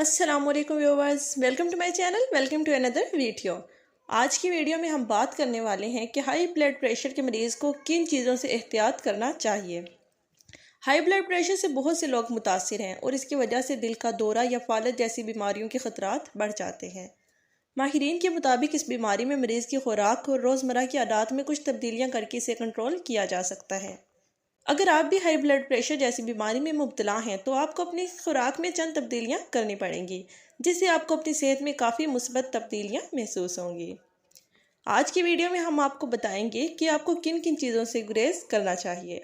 अस्सलाम वालेकुम viewers, welcome to my channel, welcome to another video. आज की वीडियो में हम बात करने वाले हैं कि हाई ब्लड प्रेशर के मरीज़ को किन चीज़ों से एहतियात करना चाहिए। हाई ब्लड प्रेशर से बहुत से लोग मुतासिर हैं और इसकी वजह से दिल का दौरा या फालज जैसी बीमारियों के खतरात बढ़ जाते हैं। माहिरीन के मुताबिक इस बीमारी में मरीज़ की खुराक और रोज़मर्रा की आदत में कुछ तब्दीलियाँ करके इसे कंट्रोल किया जा सकता है। अगर आप भी हाई ब्लड प्रेशर जैसी बीमारी में मुब्तला हैं तो आपको अपनी खुराक में चंद तब्दीलियां करनी पड़ेंगी, जिससे आपको अपनी सेहत में काफ़ी मुस्बत तब्दीलियां महसूस होंगी। आज की वीडियो में हम आपको बताएंगे कि आपको किन किन चीज़ों से गुरेज करना चाहिए।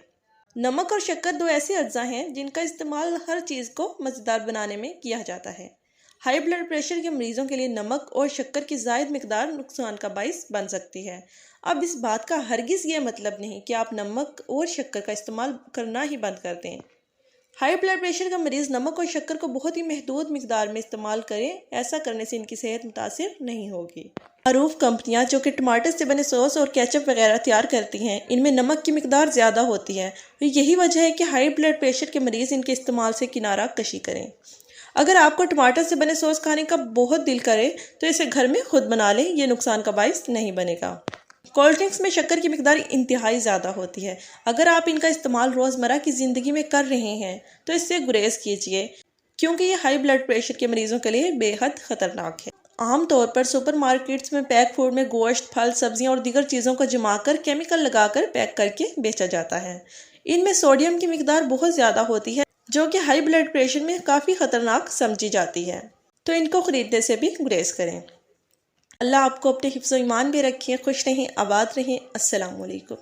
नमक और शक्कर दो ऐसे अज्जा हैं जिनका इस्तेमाल हर चीज़ को मज़ेदार बनाने में किया जाता है। हाई ब्लड प्रेशर के मरीज़ों के लिए नमक और शक्कर की ज़ायद मिकदार नुकसान का बाइस बन सकती है। अब इस बात का हरगिज़ ये मतलब नहीं कि आप नमक और शक्कर का इस्तेमाल करना ही बंद कर दें। हाई ब्लड प्रेशर का मरीज़ नमक और शक्कर को बहुत ही महदूद मिकदार में इस्तेमाल करें, ऐसा करने से इनकी सेहत मुतासिर नहीं होगी। मरूफ कंपनियां जो कि टमाटर से बने सॉस और केचप वगैरह तैयार करती हैं, इनमें नमक की मिकदार ज़्यादा होती है। यही वजह है कि हाई ब्लड प्रेशर के मरीज़ इनके इस्तेमाल से किनारा कशी करें। अगर आपको टमाटर से बने सॉस खाने का बहुत दिल करे तो इसे घर में खुद बना लें, ये नुकसान का बाइस नहीं बनेगा। कोल्ड ड्रिंक्स में शक्कर की मिकदार इंतहाई ज़्यादा होती है। अगर आप इनका इस्तेमाल रोज़मर्रा की ज़िंदगी में कर रहे हैं तो इससे गुरेज कीजिए, क्योंकि ये हाई ब्लड प्रेशर के मरीज़ों के लिए बेहद ख़तरनाक है। आम तौर पर सुपर मार्केट्स में पैक फूड में गोश्त, फल, सब्जियां और दीगर चीज़ों को जमाकर केमिकल लगाकर पैक करके बेचा जाता है। इनमें सोडियम की मिकदार बहुत ज़्यादा होती है, जो कि हाई ब्लड प्रेशर में काफ़ी ख़तरनाक समझी जाती है, तो इनको ख़रीदने से भी गुरेज करें। अल्लाह आपको अपने हिफ्ज़ व ईमान भी रखे, खुश रहें, आबाद रहें। अस्सलाम वालेकुम।